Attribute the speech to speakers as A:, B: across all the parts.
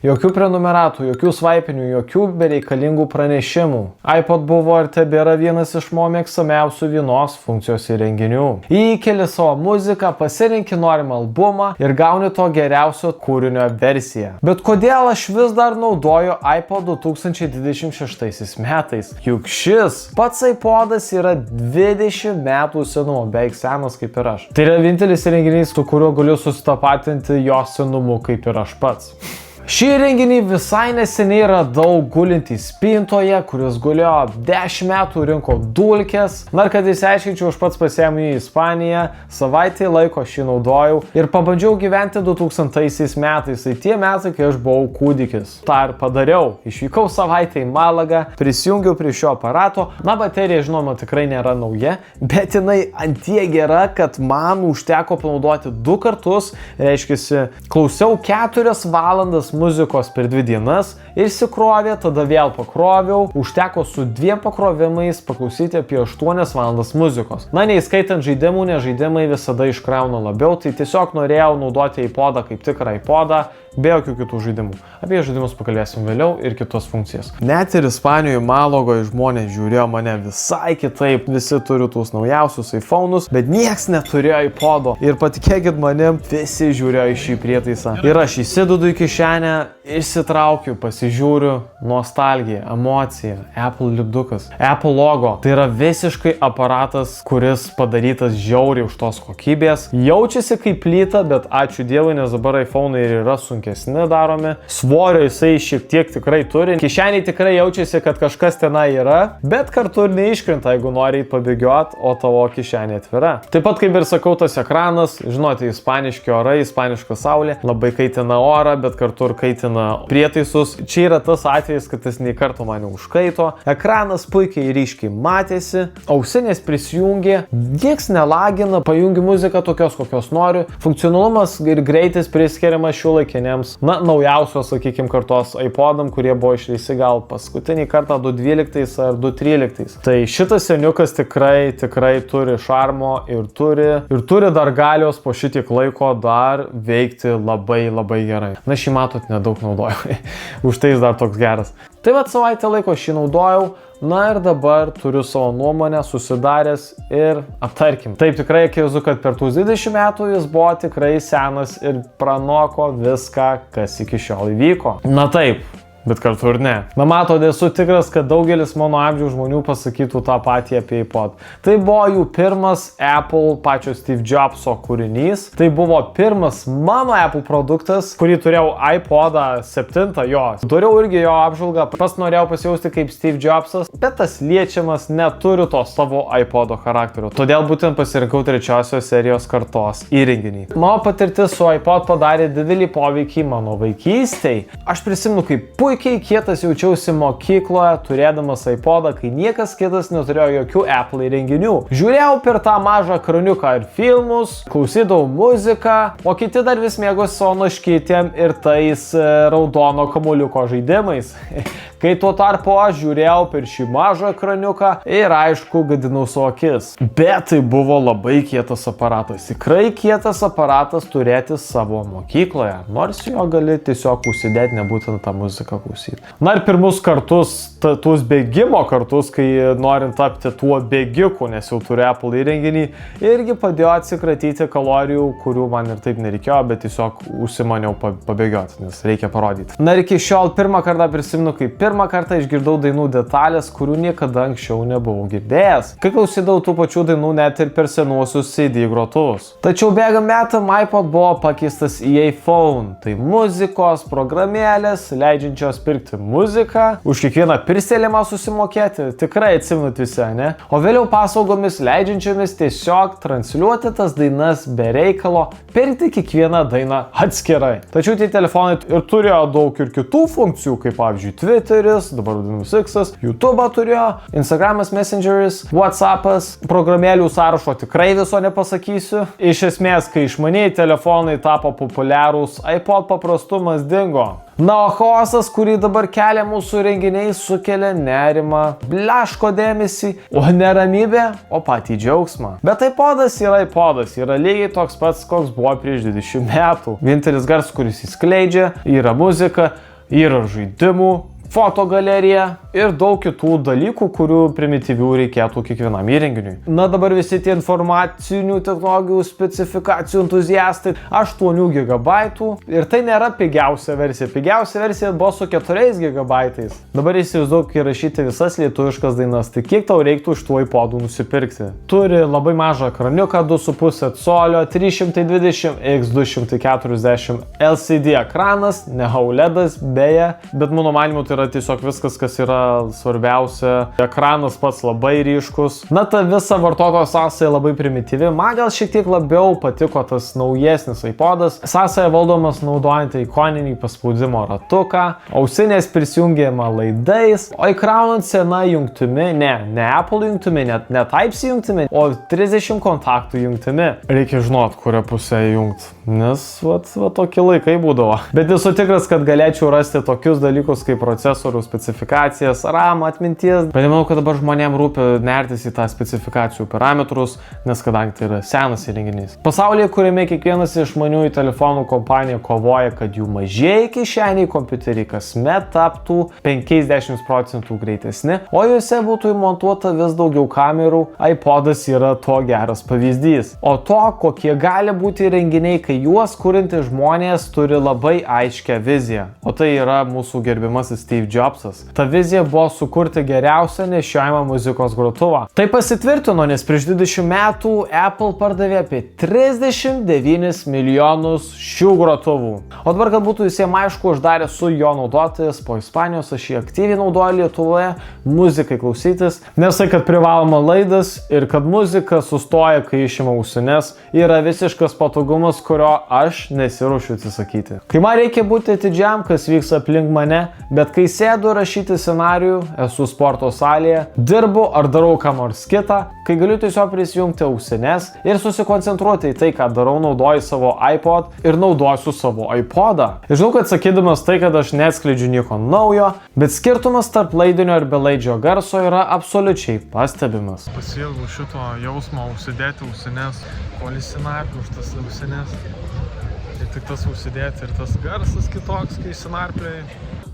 A: Jokių prenumeratų, jokių svaipinių, jokių bereikalingų pranešimų. iPod buvo ir tebėra vienas iš mano mėgstamiausių vienos funkcijos įrenginių. Įkeli savo muziką, pasirinki norimą albumą ir gauni to geriausio kūrinio versiją. Bet kodėl aš vis dar naudoju iPod 2026 metais? Juk šis pats iPodas yra 20 metų senumo, beveik senas kaip ir aš. Tai yra vienintelis įrenginys, su kuriuo galiu susitapatinti jo senumu kaip ir aš pats. Šį įrenginį visai neseniai radau gulintį spintoje, kuris gulėjo 10 metų, rinko dulkes. Na ir kad įsiaiškinčiau, aš pats pasiėmiau į Ispaniją, savaitę laiko šį naudojau ir pabandžiau gyventi 2000 metais, tai tie metai, kai aš buvau kūdikis. Ta ir padariau. Išvykau savaitę į Malagą, prisijungiau prie šio aparato. Na, baterija, žinoma, tikrai nėra nauja, bet jinai antie gera, kad man užteko panaudoti 2 kartus, reiškia, klausiau 4 valandas muzikos per 2 dienas, išsikrovė, tada vėl pakroviau, užteko su 2 pakrovimais paklausyti apie 8 valandas muzikos. Na, neįskaitant žaidimų, nes žaidimai visada iškrauna labiau, tai tiesiog norėjau naudoti iPodą kaip tikrą iPodą, be jokių kitų žaidimų. Apie žaidimus pakalbėsim vėliau ir kitos funkcijas. Net ir Ispanijoje Malagoje žmonės žiūrėjo mane visai kitaip, visi turi tuos naujausius iPhone'us, bet nieks neturėjo iPodo. Ir patikėkit manim, visi žiūrėjo į šį prietaisą. Ir aš įsidedu į kišenę, išsitraukiu, pasižiūriu, nostalgija, emocija, Apple lipdukas, Apple logo. Tai yra visiškai aparatas, kuris padarytas žiauriai už tos kokybės. Jaučiasi kaip plyta, bet ačiū Dievui, nes dabar iPhone'ai ir yra sunkesni daromi. Svorio jisai šiek tiek tikrai turi. Kišeniai tikrai jaučiasi, kad kažkas tenai yra, bet kartu ir neiškrinta, jeigu nori pabėgioti, o tavo kišenė atvira. Taip pat, kaip ir sakau, tas ekranas, žinote, ispaniški orai, ispaniška saulė, labai kaitina orą, bet kartu ir kaitina prietaisus. Čia yra tas atvejis, kad jis nei karto mane užkaito. Ekranas puikiai ryškiai matėsi, ausinės prisijungė, nieks nelagina, pajungi muziką tokios, kokios noriu. Funkcionalumas ir greitis priskiriamas šiuolaikiniams, naujausios, sakykime, kartos iPodam, kurie buvo išleisti gal paskutinį kartą 2012 ar 2013. Tai šitas seniukas tikrai turi šarmo ir turi dar galios po šitiek laiko dar veikti labai gerai. Na, šį matot, nedaug naudojau. Už tai jis dar toks geras. Tai vat savaitę laiko šį naudojau. Na ir dabar turiu savo nuomonę susidaręs ir aptarkim. Taip, tikrai akivaizdu, kad per tuos 20 metų jis buvo tikrai senas ir pranoko viską, kas iki šiol įvyko. Na taip, bet kartu ir ne. Na, matot, esu tikras, kad daugelis mano amžiaus žmonių pasakytų tą patį apie iPod. Tai buvo jų pirmas Apple pačio Steve Jobso kūrinys. Tai buvo pirmas mano Apple produktas, kurį turėjau iPodą 7 jo. Dariau irgi jo apžvalgą, pas norėjau pasijausti kaip Steve Jobsas, bet tas liečiamas neturi to savo iPodo charakterio. Todėl būtent pasirinkau 3 serijos kartos įrenginį. Mano patirtis su iPod padarė didelį poveikį mano vaikystei. Aš prisimenu, kaip puikiai kietas jaučiausi mokykloje, turėdamas iPodą, kai niekas kitas neturėjo jokių Apple įrenginių. Žiūrėjau per tą mažą ekraniuką ir filmus, klausydavau muziką, o kiti dar vis mėgosi savo noškytėm ir tais raudono kamuoliuko žaidimais. Kai tuo tarpu aš žiūrėjau per šį mažą ekraniuką ir aišku, gadinau savo akis. Bet tai buvo labai kietas aparatas. Tikrai kietas aparatas turėti savo mokykloje, nors jo gali tiesiog užsidėti, nebūtent tą muziką klausyti. Na ir pirmus kartus, tuos bėgimo kartus, kai norint tapti tuo bėgiku, nes jau turiu Apple įrenginį, irgi padėjo atsikratyti kalorijų, kurių man ir taip nereikėjo, bet tiesiog užsimaniau pabėgioti, nes reikia parodyti. Na ir iki šiol pirmą kartą prisimenu, kaip pirmą kartą išgirdau dainų detalės, kurių niekada anksčiau nebuvau girdėjęs. Kai klausydavau tų pačių dainų net ir per senuosius CD grotuvus. Tačiau bėgant metam iPod buvo pakeistas į iPhone. Tai muzikos programėlės, leidžiančios pirkti muziką, už kiekvieną pirselėmą susimokėti, tikrai atsimenat visi, ne? O vėliau paslaugomis leidžiančiomis tiesiog transliuoti tas dainas be reikalo, pirkti kiekvieną dainą atskirai. Tačiau tie telefonai ir turėjo daug ir kitų funkcijų, kaip pavyzdžiui Twitteris, dabar vadinamas X'as, YouTube'ą turėjo, Instagramas, Messengeris, WhatsApp'as, programėlių sąrašo tikrai viso nepasakysiu. Iš esmės, kai išmanieji telefonai tapo populiarūs, iPod paprastumas dingo. Na, o chaosas, kurį dabar kelia mūsų renginiai, sukelia nerimą, blaško dėmesį, o neramybė, o patį džiaugsmą. Bet iPodas, yra lygiai toks pats, koks buvo prieš 20 metų. Vienintelis garsas, kuris įskleidžia, yra muzika, Yra žaidimų, fotogalerija ir daug kitų dalykų, kurių primityvių reikėtų kiekvienam įrenginiui. Na dabar visi tie informacinių technologijų specifikacijų entuziastai 8 GB ir tai nėra pigiausia versija. Pigiausia versija buvo su 4 GB. Dabar įsivaizduok įrašyti visas lietuviškas dainas, tai kiek tau reiktų iš tų iPodų nusipirkti? Turi labai mažą ekraniuką 2,5 colio, 320 x 240 LCD ekranas, ne OLEDas beje, bet mano manymu tai yra tiesiog viskas, kas yra svarbiausia. Ekranas pats labai ryškus. Na, ta visa vartotojo sąsaja labai primityvi. Man gal šiek tiek labiau patiko tas naujesnis iPodas. Sąsaja valdomas naudojant ikoninį paspaudimo ratuką, ausinės prisijungiama laidais, o įkraunant sena jungtimi, ne Apple jungtimi, ne Type-C jungtimi, o 30 kontaktų jungtimi. Reikia žinot, kurią pusę jungti, nes va tokie laikai būdavo. Bet nesu tikras, kad galėčiau rasti tokius dalykus kaip procesorių specifikacijas, RAM, atminties. Bet manau, kad dabar žmonėms rūpi nertis į tą specifikacijų parametrus, nes kadangi tai yra senas įrenginys. Pasaulyje, kuriame kiekvienas išmaniųjų telefonų kompanija kovoja, kad jų mažieji kišeniai kompiuteriai kasmet taptų 50% greitesni, o juose būtų įmontuota vis daugiau kamerų, iPodas yra to geras pavyzdys. O to, kokie gali būti įrenginiai, kai juos kuriantys žmonės turi labai aiškią viziją. O tai yra mūsų gerbiamasis Steve Jobsas. Ta vizija buvo sukurti geriausią nešiojamą muzikos grotuvą. Tai pasitvirtino, nes prieš 20 metų Apple pardavė apie 39 milijonus šių grotuvų. O dabar, kad būtų visiems aišku, aš dar esu jo naudotojas, po Ispanijos aš jį aktyviai naudoju Lietuvoje, muzikai klausytis, nes tai, kad privaloma laidas ir kad muzika sustoja, kai išima ausines, yra visiškas patogumas, kurio aš nesiruošiu atsisakyti. Kai man reikia būti atidžiam, kas vyks aplink mane, bet kai sėdu rašyti scenarijų, esu sporto salėje, dirbu ar darau ką nors kitą, kai galiu tiesiog prisijungti ausines ir susikoncentruoti į tai, ką darau, naudoju savo iPod ir naudosiu savo iPodą. Žinau, kad sakydamas tai, kad aš neatskleidžiu nieko naujo, bet skirtumas tarp laidinio ir belaidžio garso yra absoliučiai pastebimas. Pasiilgau šito jausmo užsidėti ausines, polisinarpliu už tas ausines. Ir tik tas užsidėti ir tas garsas kitoks, kai sinarpliai.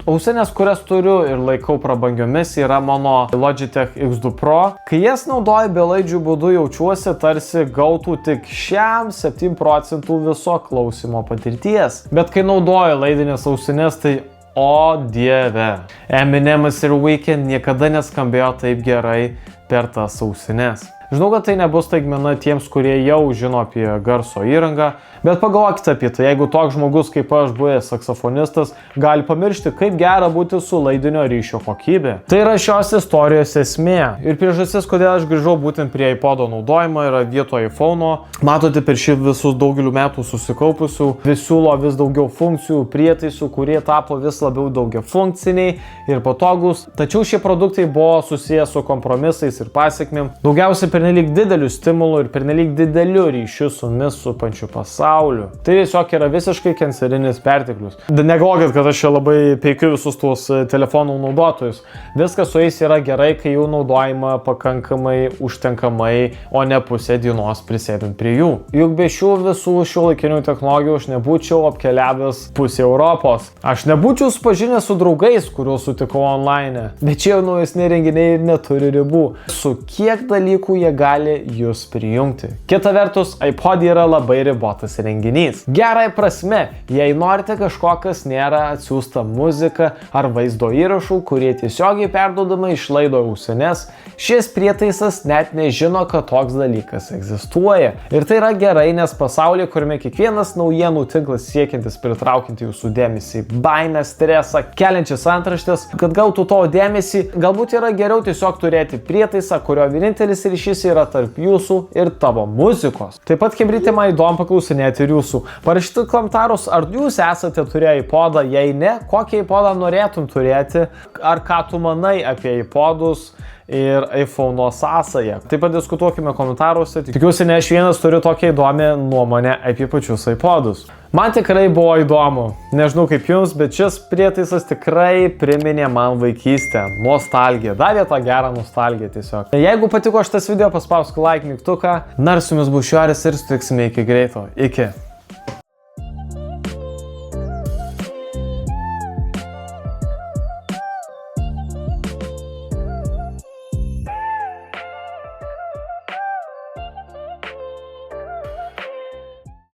A: Ausinės, kurias turiu ir laikau prabangiomis, yra mano Logitech X2 Pro. Kai jas naudoju belaidžių būdu, jaučiuosi tarsi gautų tik šiam 7% viso klausimo patirties. Bet kai naudoju laidinės ausinės, tai o dieve. Eminemas ir Weeknd niekada neskambėjo taip gerai per tas ausines. Žinau, kad tai nebus staigmena tiems, kurie jau žino apie garso įrangą, bet pagalvokite apie tai, jeigu toks žmogus kaip aš, buvęs saksofonistas, gali pamiršti, kaip gera būti su laidinio ryšio kokybė. Tai yra šios istorijos esmė. Ir priežastis, kodėl aš grįžau būtent prie iPodo naudojimo, yra vietoje iPhone'o. Matote, per šį visus daugelių metų susikaupusių, vis siūlo vis daugiau funkcijų, prietaisų, kurie tapo vis labiau daugiafunkciniai ir patogus. Tačiau šie produktai buvo susijęs su kompromisais ir pasiekmėm. Daugiausiai pernelyg didelių stimulų ir pernelyg didelių ryšių su mus supančiu pasauliu. Tai tiesiog yra visiškai kancerinis perteklius. Negalvokit, kad aš čia labai peikiu visus tuos telefonų naudotojus. Viskas su jais yra gerai, kai jų naudojama pakankamai užtenkamai, o ne pusę dienos prisėdint prie jų. Juk be šių visų šiuolaikinių technologijų aš nebūčiau apkeliavęs pusę Europos. Aš nebūčiau supažinęs su draugais, kuriuos sutikau online. Bet čia jau naujesni renginiai ir neturi ribų. Su kiek dalykų jie gali jūs prijungti. Kita vertus, iPod yra labai ribotas renginys. Gerai prasme, jei norite kažko, kas nėra atsiųsta muzika ar vaizdo įrašų, kurie tiesiogiai perduodama iš laido ausines, šis prietaisas net nežino, kad toks dalykas egzistuoja. Ir tai yra gerai, nes pasaulyje, kuriame kiekvienas naujienų tinklas siekiantis pritraukinti jūsų dėmesį, baimę, stresą, keliančias antraštės, kad gautų to dėmesį, galbūt yra geriau tiesiog turėti prietaisą, kurio vienintelis ryšys yra tarp jūsų ir tavo muzikos. Taip pat chebrytė, man įdomu paklausinėti ir jūsų. Parašykite komentarus, ar jūs esate turėję iPodą, jei ne, kokį iPodą norėtum turėti, ar ką tu manai apie iPodus ir iPhone'o sąsają. Taip pat diskutuokime komentaruose. Tikiuosi, ne aš vienas turiu tokią įdomią nuomonę apie pačius iPodus. Man tikrai buvo įdomu. Nežinau kaip jums, bet šis prietaisas tikrai priminė man vaikystę. Nostalgiją. Davė tą gerą nostalgiją tiesiog. Jeigu patiko šitas video, paspausk like mygtuką. Na ir su jumis bus Šioris ir sutiksime iki greito. Iki.